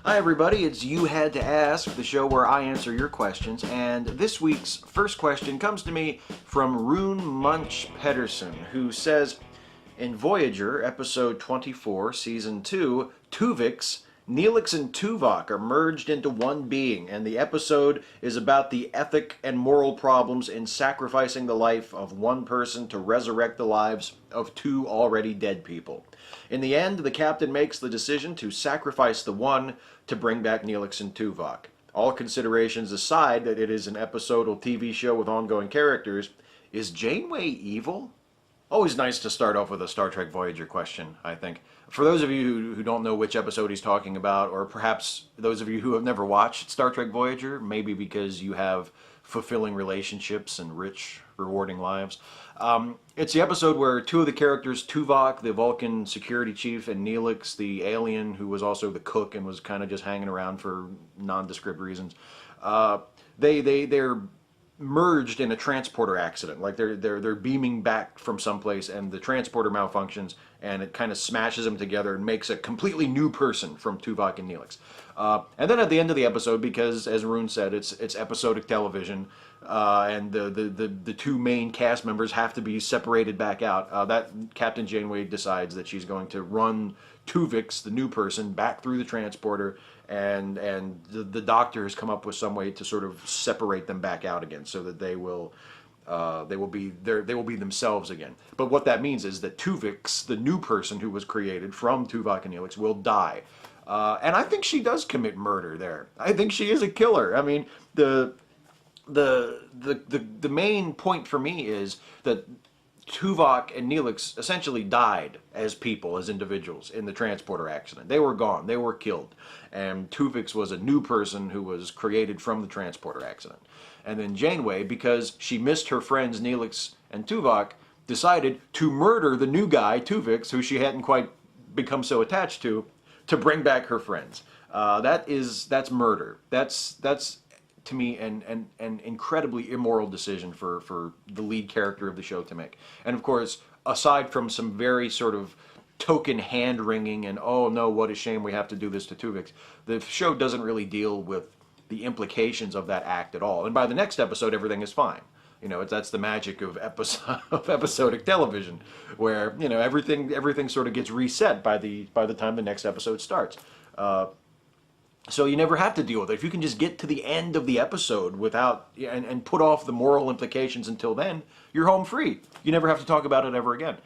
Hi everybody, it's You Had to Ask, the show where I answer your questions, and this week's first question comes to me from Rune Munch Pedersen, who says, in Voyager, episode 24, season 2, Tuvix, Neelix and Tuvok are merged into one being, and the episode is about the ethic and moral problems in sacrificing the life of one person to resurrect the lives of two already dead people. In the end, the captain makes the decision to sacrifice the one to bring back Neelix and Tuvok. All considerations aside that it is an episodal TV show with ongoing characters, is Janeway evil? Always nice to start off with a Star Trek Voyager question, I think. For those of you who don't know which episode he's talking about, or perhaps those of you who have never watched Star Trek Voyager, maybe because you have fulfilling relationships and rich, rewarding lives. It's the episode where two of the characters, Tuvok, the Vulcan security chief, and Neelix, the alien who was also the cook and was kind of just hanging around for nondescript reasons, they're merged in a transporter accident. Like they're beaming back from someplace and the transporter malfunctions and it kind of smashes them together and makes a completely new person from Tuvok and Neelix. And then at the end of the episode, because as Rune said, it's episodic television, and the two main cast members have to be separated back out, that Captain Janeway decides that she's going to run Tuvix, the new person, back through the transporter, and the doctor has come up with some way to sort of separate them back out again, so that they will be themselves again. But what that means is that Tuvix, the new person who was created from Tuvok and Neelix, will die. And I think she does commit murder there. I think she is a killer. I mean, the main point for me is that Tuvok and Neelix essentially died as people, as individuals, in the transporter accident. They were gone. They were killed. And Tuvix was a new person who was created from the transporter accident. And then Janeway, because she missed her friends Neelix and Tuvok, decided to murder the new guy, Tuvix, who she hadn't quite become so attached to bring back her friends. That's murder. That's to me an incredibly immoral decision for the lead character of the show to make. And of course, aside from some very sort of token hand-wringing and oh no, what a shame we have to do this to Tuvix, the show doesn't really deal with the implications of that act at all. And by the next episode, everything is fine. You know, that's the magic of episodic television, where, you know, everything sort of gets reset by the time the next episode starts. So you never have to deal with it. If you can just get to the end of the episode without and put off the moral implications until then, you're home free. You never have to talk about it ever again.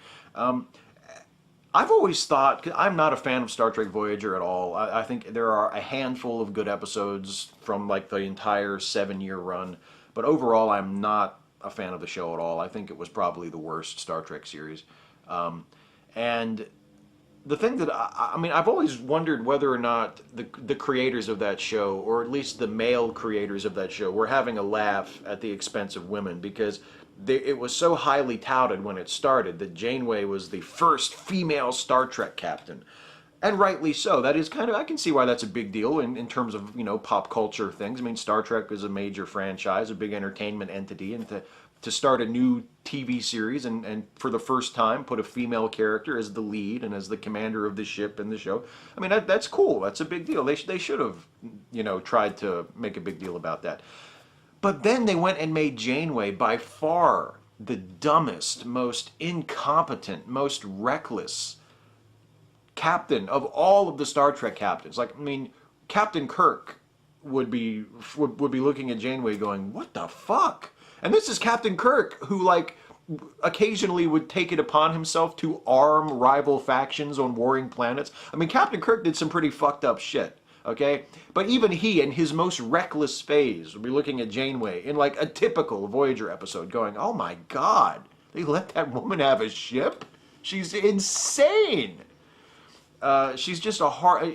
I've always thought, 'cause I'm not a fan of Star Trek Voyager at all. I think there are a handful of good episodes from like the entire 7-year run, but overall I'm not a fan of the show at all. I think it was probably the worst Star Trek series. And the thing that, I mean, I've always wondered whether or not the creators of that show, or at least the male creators of that show, were having a laugh at the expense of women, because it was so highly touted when it started that Janeway was the first female Star Trek captain. And rightly so. That is kind of, I can see why that's a big deal in terms of, you know, pop culture things. I mean, Star Trek is a major franchise, a big entertainment entity, and to start a new TV series and for the first time put a female character as the lead and as the commander of the ship in the show, I mean, that's cool. That's a big deal. They should have, you know, tried to make a big deal about that. But then they went and made Janeway by far the dumbest, most incompetent, most reckless captain of all of the Star Trek captains. Like, I mean, Captain Kirk would be looking at Janeway going, what the fuck? And this is Captain Kirk, who, like, occasionally would take it upon himself to arm rival factions on warring planets. I mean, Captain Kirk did some pretty fucked up shit, okay? But even he, in his most reckless phase, would be looking at Janeway in, like, a typical Voyager episode going, oh my god, they let that woman have a ship? She's insane! She's just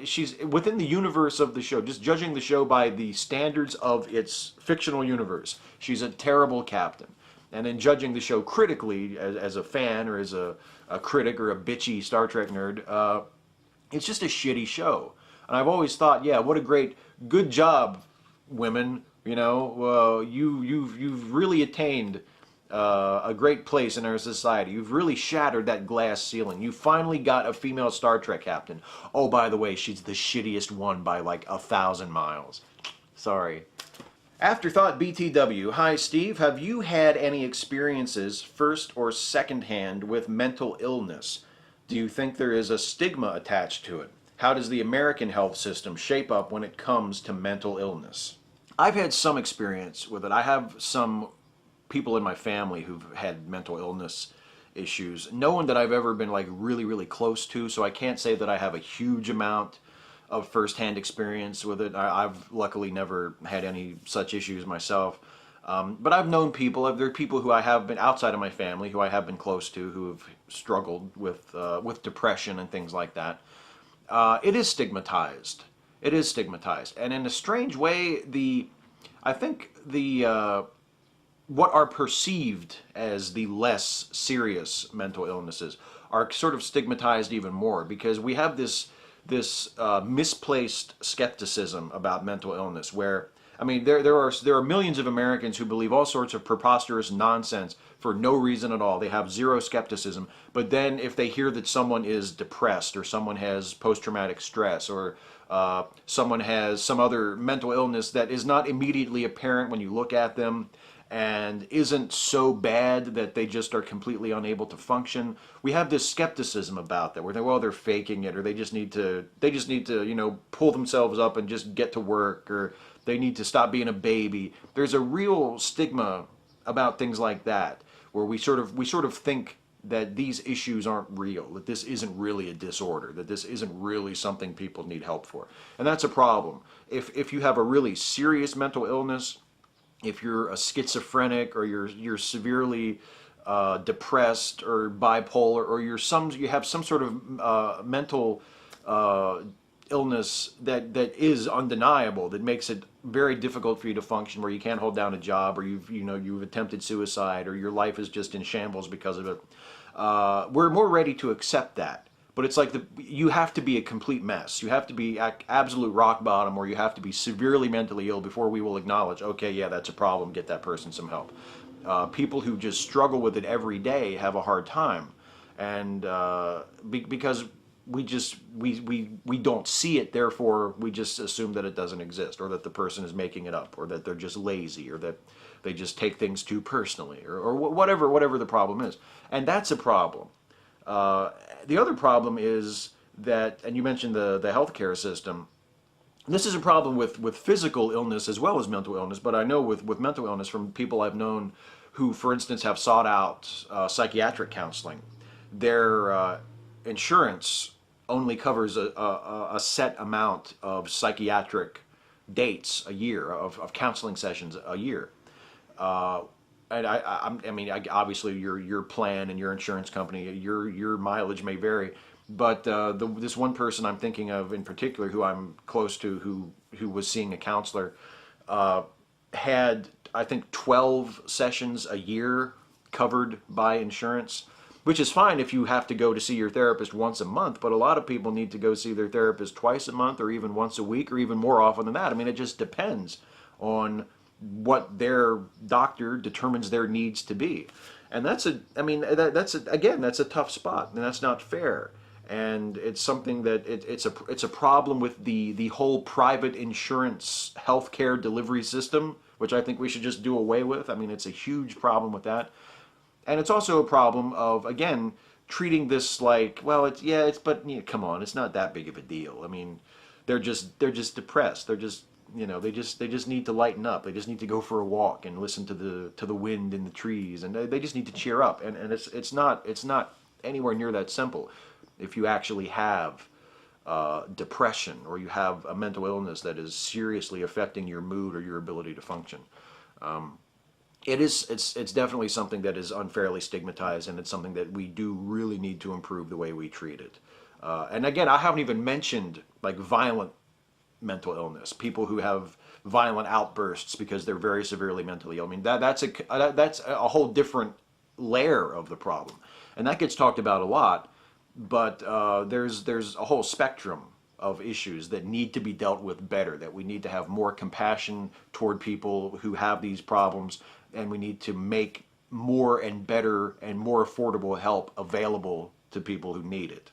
she's within the universe of the show, just judging the show by the standards of its fictional universe. She's a terrible captain. And then judging the show critically as a fan or as a critic or a bitchy Star Trek nerd, it's just a shitty show. And I've always thought, yeah, what a good job, women. You know, you've really attained a great place in our society. You've really shattered that glass ceiling. You finally got a female Star Trek captain. Oh, by the way, she's the shittiest one by like 1,000 miles. Sorry. Afterthought BTW. Hi, Steve. Have you had any experiences, first or secondhand, with mental illness? Do you think there is a stigma attached to it? How does the American health system shape up when it comes to mental illness? I've had some experience with it. I have some people in my family who've had mental illness issues. No one that I've ever been like really, really close to, so I can't say that I have a huge amount of firsthand experience with it. I've luckily never had any such issues myself. But I've known people, there are people who I have been outside of my family who I have been close to who have struggled with depression and things like that. It is stigmatized. It is stigmatized. And in a strange way, I think what are perceived as the less serious mental illnesses are sort of stigmatized even more, because we have this misplaced skepticism about mental illness, where I mean there are millions of Americans who believe all sorts of preposterous nonsense for no reason at all. They have zero skepticism, but then if they hear that someone is depressed, or someone has post-traumatic stress, or someone has some other mental illness that is not immediately apparent when you look at them, and isn't so bad that they just are completely unable to function, we have this skepticism about that, where they're faking it, or they just need to pull themselves up and just get to work, or they need to stop being a baby. There's a real stigma about things like that, where we sort of think that these issues aren't real, that this isn't really a disorder, that this isn't really something people need help for. And that's a problem. If you have a really serious mental illness, if you're a schizophrenic, or you're severely depressed or bipolar, or you have some sort of mental illness that is undeniable, that makes it very difficult for you to function, where you can't hold down a job, or you've attempted suicide, or your life is just in shambles because of it, we're more ready to accept that. But it's like you have to be a complete mess. You have to be absolute rock bottom, or you have to be severely mentally ill before we will acknowledge, okay, yeah, that's a problem, get that person some help. People who just struggle with it every day have a hard time, and because we don't see it, therefore we just assume that it doesn't exist, or that the person is making it up, or that they're just lazy, or that they just take things too personally, or whatever the problem is. And that's a problem. The other problem is that, and you mentioned the healthcare system, this is a problem with physical illness as well as mental illness, but I know with mental illness, from people I've known who, for instance, have sought out psychiatric counseling, their insurance only covers a set amount of psychiatric dates a year, of counseling sessions a year. And I mean, obviously your plan and your insurance company, your mileage may vary, but this one person I'm thinking of in particular, who I'm close to, who was seeing a counselor, had, I think, 12 sessions a year covered by insurance, which is fine if you have to go to see your therapist once a month, but a lot of people need to go see their therapist twice a month, or even once a week, or even more often than that. I mean, it just depends on what their doctor determines their needs to be. And that's a tough spot, and that's not fair. And it's something that it's a problem with the whole private insurance healthcare delivery system, which I think we should just do away with. I mean, it's a huge problem with that. And it's also a problem of, again, treating this like, well, come on, it's not that big of a deal. I mean, they're just depressed. They're just, they just need to lighten up. They just need to go for a walk and listen to the wind in the trees, and they just need to cheer up. And it's not anywhere near that simple. If you actually have depression, or you have a mental illness that is seriously affecting your mood or your ability to function, it's definitely something that is unfairly stigmatized, and it's something that we do really need to improve the way we treat it. And again, I haven't even mentioned like violent mental illness, people who have violent outbursts because they're very severely mentally ill. I mean, that's a whole different layer of the problem, and that gets talked about a lot. But there's a whole spectrum of issues that need to be dealt with better, that we need to have more compassion toward people who have these problems, and we need to make more and better and more affordable help available to people who need it.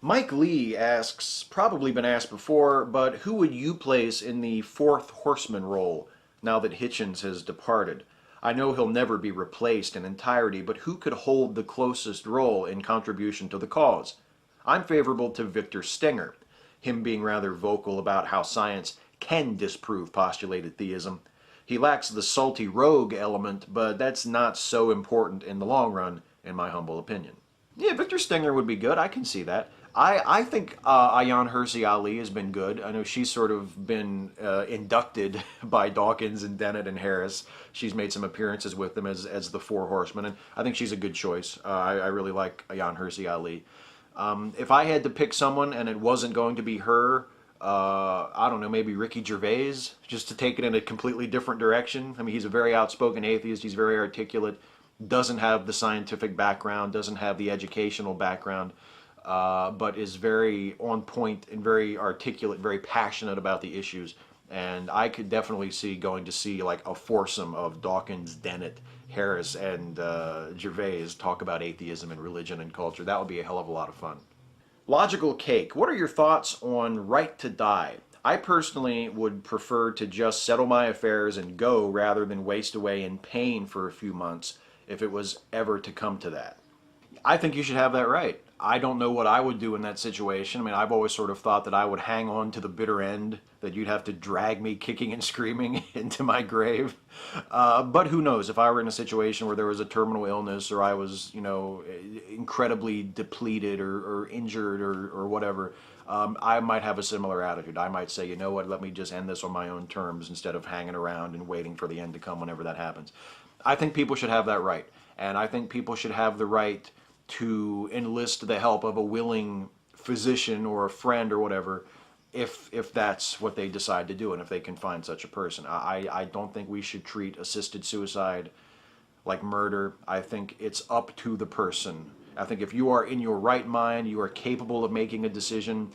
Mike Lee asks, probably been asked before, but who would you place in the fourth Horseman role now that Hitchens has departed? I know he'll never be replaced in entirety, but who could hold the closest role in contribution to the cause? I'm favorable to Victor Stenger, him being rather vocal about how science can disprove postulated theism. He lacks the salty rogue element, but that's not so important in the long run, in my humble opinion. Yeah, Victor Stenger would be good. I can see that. I think Ayaan Hirsi Ali has been good. I know she's sort of been inducted by Dawkins and Dennett and Harris. She's made some appearances with them as the Four Horsemen, and I think she's a good choice. I really like Ayaan Hirsi Ali. If I had to pick someone and it wasn't going to be her, I don't know, maybe Ricky Gervais, just to take it in a completely different direction. I mean, he's a very outspoken atheist. He's very articulate, doesn't have the scientific background, doesn't have the educational background, but is very on point and very articulate, very passionate about the issues. And I could definitely see going to see like a foursome of Dawkins, Dennett, Harris, and Gervais talk about atheism and religion and culture. That would be a hell of a lot of fun. Logical Cake, what are your thoughts on Right to Die? I personally would prefer to just settle my affairs and go rather than waste away in pain for a few months if it was ever to come to that. I think you should have that right. I don't know what I would do in that situation. I mean, I've always sort of thought that I would hang on to the bitter end, that you'd have to drag me kicking and screaming into my grave. But who knows, if I were in a situation where there was a terminal illness or I was, you know, incredibly depleted or injured or whatever, I might have a similar attitude. I might say, you know what, let me just end this on my own terms instead of hanging around and waiting for the end to come whenever that happens. I think people should have that right. And I think people should have the right to enlist the help of a willing physician or a friend or whatever if that's what they decide to do and if they can find such a person. I don't think we should treat assisted suicide like murder. I think it's up to the person. I think if you are in your right mind, you are capable of making a decision.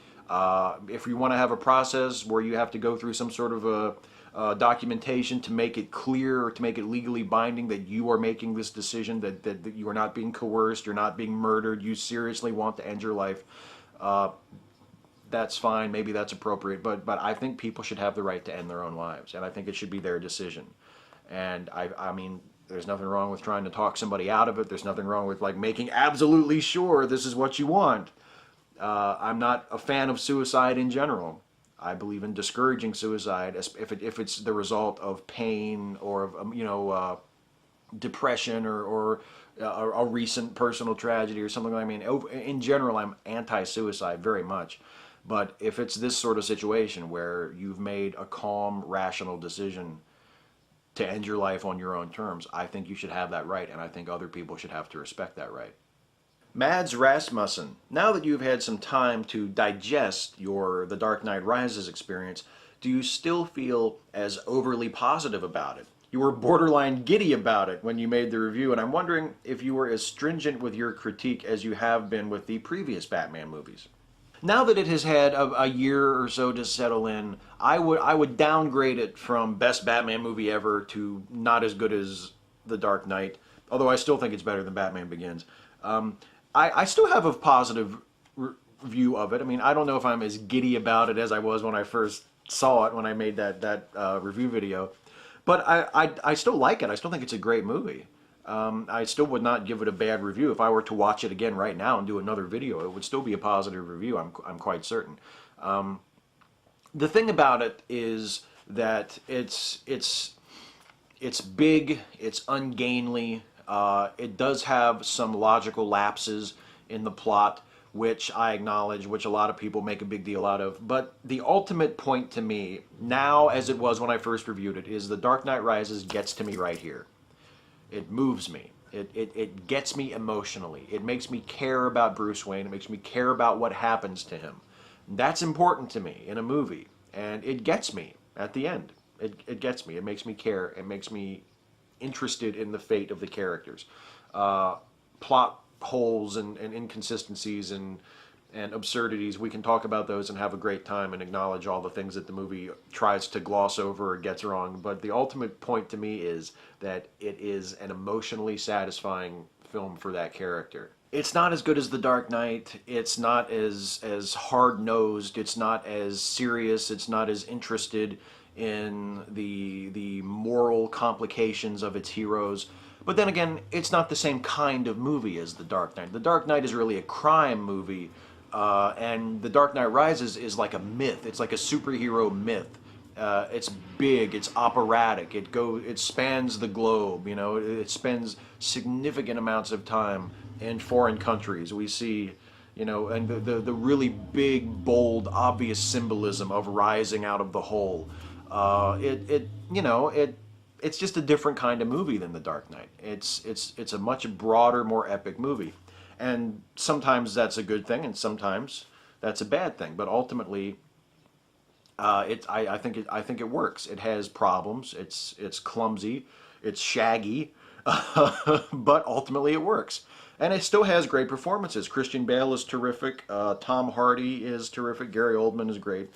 If you want to have a process where you have to go through some sort of a documentation to make it clear or to make it legally binding that you are making this decision, that you are not being coerced, you're not being murdered, you seriously want to end your life, that's fine, maybe that's appropriate, but I think people should have the right to end their own lives, and I think it should be their decision. And I mean, there's nothing wrong with trying to talk somebody out of it. There's nothing wrong with like making absolutely sure this is what you want. I'm not a fan of suicide in general. I believe in discouraging suicide if it's the result of pain or of you know depression or a recent personal tragedy or something. I mean, in general, I'm anti-suicide very much. But if it's this sort of situation where you've made a calm, rational decision to end your life on your own terms, I think you should have that right, and I think other people should have to respect that right. Mads Rasmussen, now that you've had some time to digest your The Dark Knight Rises experience, do you still feel as overly positive about it? You were borderline giddy about it when you made the review, and I'm wondering if you were as stringent with your critique as you have been with the previous Batman movies. Now that it has had a year or so to settle in, I would downgrade it from best Batman movie ever to not as good as The Dark Knight, although I still think it's better than Batman Begins. I still have a positive view of it. I mean, I don't know if I'm as giddy about it as I was when I first saw it, when I made that review video. But I still like it. I still think it's a great movie. I still would not give it a bad review. If I were to watch it again right now and do another video, it would still be a positive review, I'm quite certain. The thing about it is that it's big, it's ungainly, it does have some logical lapses in the plot, which I acknowledge, which a lot of people make a big deal out of. But the ultimate point to me, now as it was when I first reviewed it, is The Dark Knight Rises gets to me right here. It moves me. It gets me emotionally. It makes me care about Bruce Wayne. It makes me care about what happens to him. That's important to me in a movie. And it gets me at the end. It gets me. It makes me care. It makes me interested in the fate of the characters. Plot holes and inconsistencies and and absurdities, we can talk about those and have a great time and acknowledge all the things that the movie tries to gloss over or gets wrong. But the ultimate point to me is that it is an emotionally satisfying film for that character. It's not as good as The Dark Knight. It's not as hard-nosed. It's not as serious. It's not as interested in the moral complications of its heroes. But then again, it's not the same kind of movie as The Dark Knight. The Dark Knight is really a crime movie, and The Dark Knight Rises is like a myth. It's like a superhero myth. It's big, it's operatic, it spans the globe, you know, it spends significant amounts of time in foreign countries. We see, you know, and the really big, bold, obvious symbolism of rising out of the hole. It's just a different kind of movie than The Dark Knight. It's a much broader, more epic movie. And sometimes that's a good thing, and sometimes that's a bad thing. But ultimately, I think it works. It has problems. It's clumsy. It's shaggy, but ultimately it works. And it still has great performances. Christian Bale is terrific. Tom Hardy is terrific. Gary Oldman is great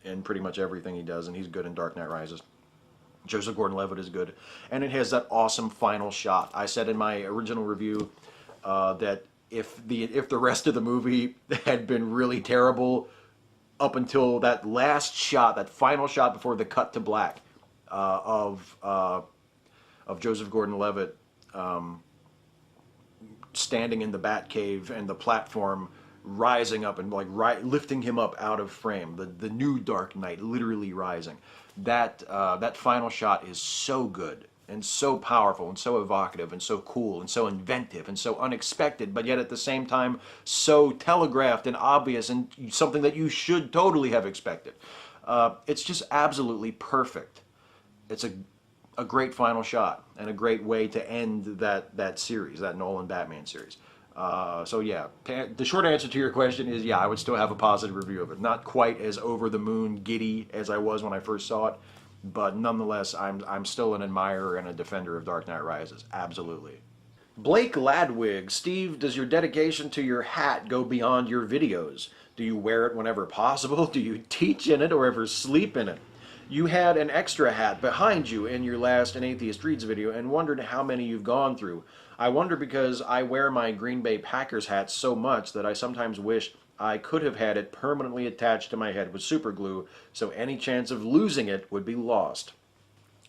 in pretty much everything he does, and he's good in Dark Knight Rises. Joseph Gordon-Levitt is good, and it has that awesome final shot. I said in my original review that if the rest of the movie had been really terrible up until that last shot, that final shot before the cut to black of Joseph Gordon-Levitt standing in the Batcave and the platform rising up and like lifting him up out of frame, the new Dark Knight literally rising. That final shot is so good and so powerful and so evocative and so cool and so inventive and so unexpected, but yet at the same time so telegraphed and obvious and something that you should totally have expected. It's just absolutely perfect. It's a great final shot and a great way to end that series, that Nolan Batman series. So yeah, the short answer to your question is yeah, I would still have a positive review of it. Not quite as over the moon giddy as I was when I first saw it, but nonetheless, I'm still an admirer and a defender of Dark Knight Rises. Absolutely. Blake Ladwig, Steve, does your dedication to your hat go beyond your videos? Do you wear it whenever possible? Do you teach in it or ever sleep in it? You had an extra hat behind you in your last An Atheist Reads video and wondered how many you've gone through. I wonder because I wear my Green Bay Packers hat so much that I sometimes wish I could have had it permanently attached to my head with super glue, so any chance of losing it would be lost.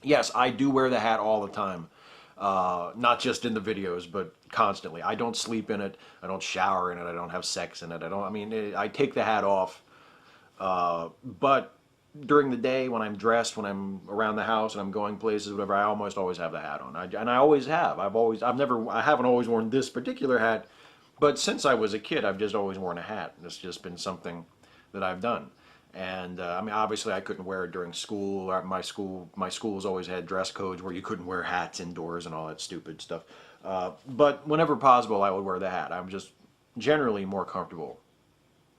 Yes, I do wear the hat all the time. Not just in the videos, but constantly. I don't sleep in it. I don't shower in it. I don't have sex in it. I take the hat off. But during the day, when I'm dressed, when I'm around the house and I'm going places, whatever, I almost always have the hat on. I always have. I haven't always worn this particular hat, but since I was a kid, I've just always worn a hat. It's just been something that I've done. And obviously I couldn't wear it during school. My schools always had dress codes where you couldn't wear hats indoors and all that stupid stuff. But whenever possible, I would wear the hat. I'm just generally more comfortable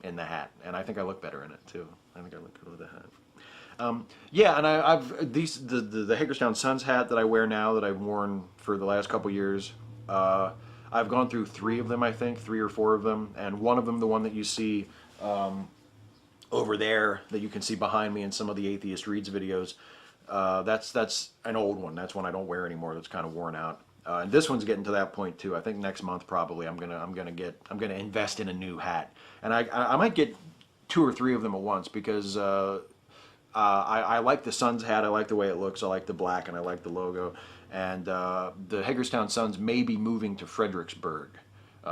in the hat, and I think I look better in it too. I think I look good with the hat. Yeah, and the Hagerstown Suns hat that I wear now, that I've worn for the last couple years, I've gone through 3 of them, I think, 3 or 4 of them, and one of them, the one that you see over there, that you can see behind me in some of the Atheist Reads videos, that's an old one. That's one I don't wear anymore. That's kind of worn out. And this one's getting to that point too. I think next month probably I'm gonna invest in a new hat, and I might get 2 or 3 of them at once because. I like the Suns hat. I like the way it looks. I like the black, and I like the logo. And the Hagerstown Suns may be moving to Fredericksburg.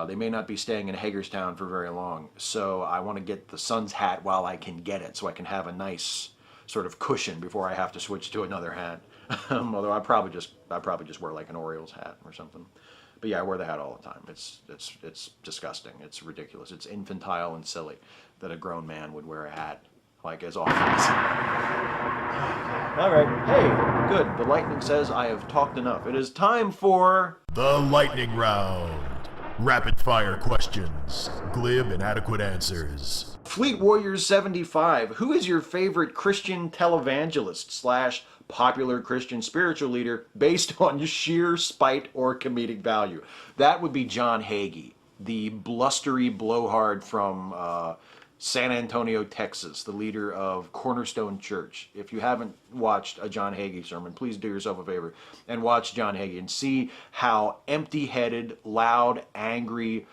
They may not be staying in Hagerstown for very long. So I want to get the Suns hat while I can get it, so I can have a nice sort of cushion before I have to switch to another hat. Although I probably just wear like an Orioles hat or something. But yeah, I wear the hat all the time. It's disgusting. It's ridiculous. It's infantile and silly that a grown man would wear a hat like as often as. All right. Hey, good. The lightning says I have talked enough. It is time for the lightning round. Rapid fire questions, glib and adequate answers. Fleet Warriors 75. Who is your favorite Christian televangelist / popular Christian spiritual leader based on sheer spite or comedic value? That would be John Hagee. the blustery blowhard from San Antonio, Texas, the leader of Cornerstone Church. If you haven't watched a John Hagee sermon, please do yourself a favor and watch John Hagee and see how empty-headed, loud, angry,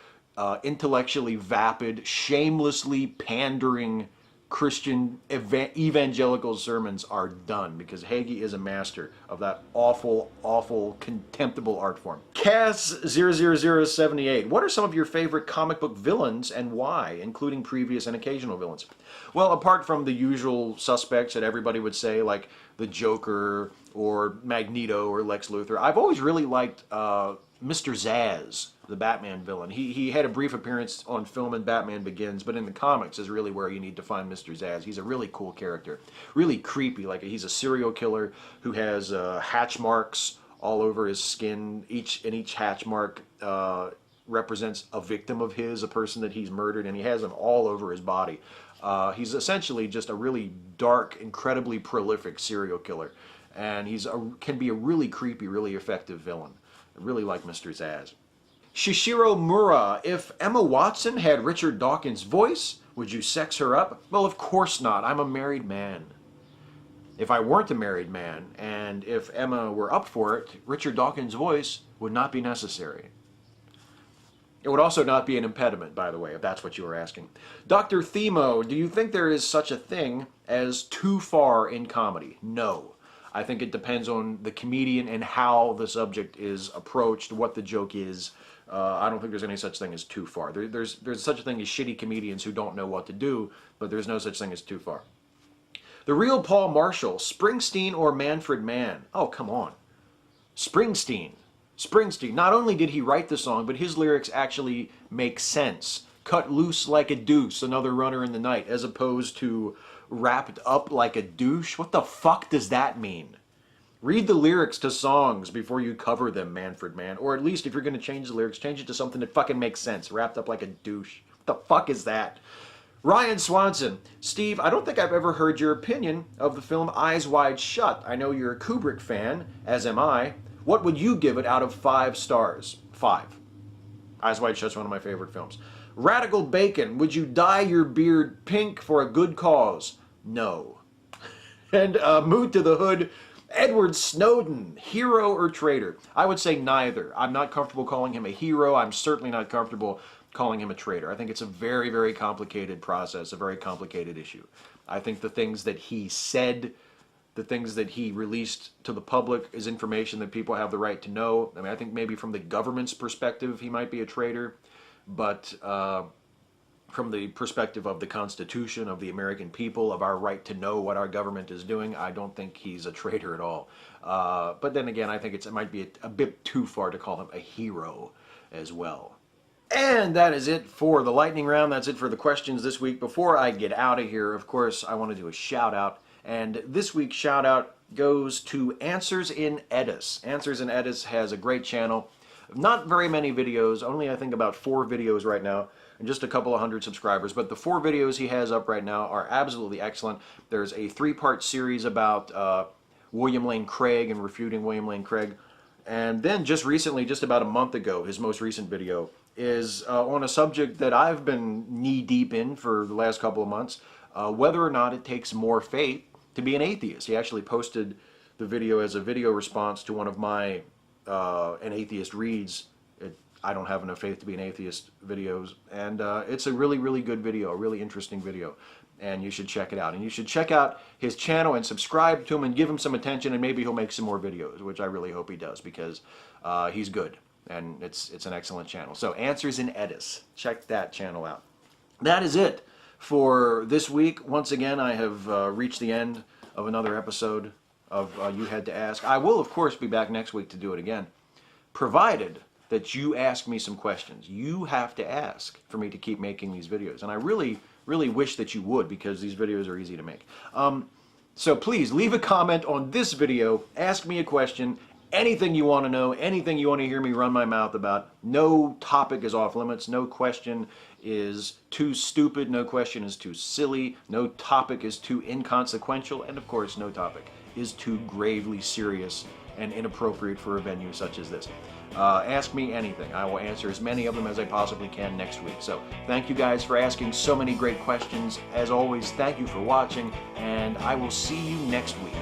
intellectually vapid, shamelessly pandering Christian evangelical sermons are done, because Hagee is a master of that awful, awful, contemptible art form. Cass00078, what are some of your favorite comic book villains and why, including previous and occasional villains? Well, apart from the usual suspects that everybody would say, like the Joker or Magneto or Lex Luthor, I've always really liked Mr. Zsasz, the Batman villain. He had a brief appearance on film in Batman Begins, but in the comics is really where you need to find Mr. Zsasz. He's a really cool character. Really creepy, like he's a serial killer who has hatch marks all over his skin. Each hatch mark represents a victim of his, a person that he's murdered, and he has them all over his body. He's essentially just a really dark, incredibly prolific serial killer, and can be a really creepy, really effective villain. I really like Mr. Zsasz. Shishiro Mura, if Emma Watson had Richard Dawkins' voice, would you sex her up? Well, of course not. I'm a married man. If I weren't a married man, and if Emma were up for it, Richard Dawkins' voice would not be necessary. It would also not be an impediment, by the way, if that's what you were asking. Dr. Themo, do you think there is such a thing as too far in comedy? No. I think it depends on the comedian and how the subject is approached, what the joke is. I don't think there's any such thing as too far. There's such a thing as shitty comedians who don't know what to do, but there's no such thing as too far. The real Paul Marshall, Springsteen or Manfred Mann? Oh, come on. Springsteen. Springsteen. Not only did he write the song, but his lyrics actually make sense. Cut loose like a deuce, another runner in the night, as opposed to wrapped up like a douche. What the fuck does that mean? Read the lyrics to songs before you cover them, Manfred Mann. Or at least if you're going to change the lyrics, change it to something that fucking makes sense. Wrapped up like a douche. What the fuck is that? Ryan Swanson. Steve, I don't think I've ever heard your opinion of the film Eyes Wide Shut. I know you're a Kubrick fan, as am I. What would you give it out of 5 stars? 5. Eyes Wide Shut's one of my favorite films. Radical Bacon, would you dye your beard pink for a good cause? No. And Mood to the Hood, Edward Snowden, hero or traitor? I would say neither. I'm not comfortable calling him a hero. I'm certainly not comfortable calling him a traitor. I think it's a very, very complicated process, a very complicated issue. I think the things that he said, the things that he released to the public is information that people have the right to know. I mean, I think maybe from the government's perspective, he might be a traitor, but from the perspective of the Constitution, of the American people, of our right to know what our government is doing, I don't think he's a traitor at all. But then again, I think it might be a bit too far to call him a hero as well. And that is it for the lightning round. That's it for the questions this week. Before I get out of here, of course, I want to do a shout out. And this week's shout out goes to AnswersInEddas. AnswersInEddas has a great channel. Not very many videos, only I think about 4 videos right now, and just a couple of hundred subscribers. But the 4 videos he has up right now are absolutely excellent. There's a 3-part series about William Lane Craig and refuting William Lane Craig. And then just recently, just about a month ago, his most recent video is on a subject that I've been knee-deep in for the last couple of months, whether or not it takes more faith to be an atheist. He actually posted the video as a video response to one of my An Atheist Reads, I Don't Have Enough Faith to Be an Atheist videos, and it's a really, really good video, a really interesting video, and you should check it out. And you should check out his channel and subscribe to him and give him some attention, and maybe he'll make some more videos, which I really hope he does, because he's good, and it's an excellent channel. So AnswersInEddas, check that channel out. That is it for this week. Once again, I have reached the end of another episode of You Had to Ask. I will, of course, be back next week to do it again, provided that you ask me some questions. You have to ask for me to keep making these videos, and I really, really wish that you would, because these videos are easy to make. So please leave a comment on this video, ask me a question, anything you want to know, anything you want to hear me run my mouth about. No topic is off limits, no question is too stupid, no question is too silly, no topic is too inconsequential, and of course no topic is too gravely serious and inappropriate for a venue such as this. Ask me anything. I will answer as many of them as I possibly can next week. So thank you guys for asking so many great questions. As always, thank you for watching, and I will see you next week.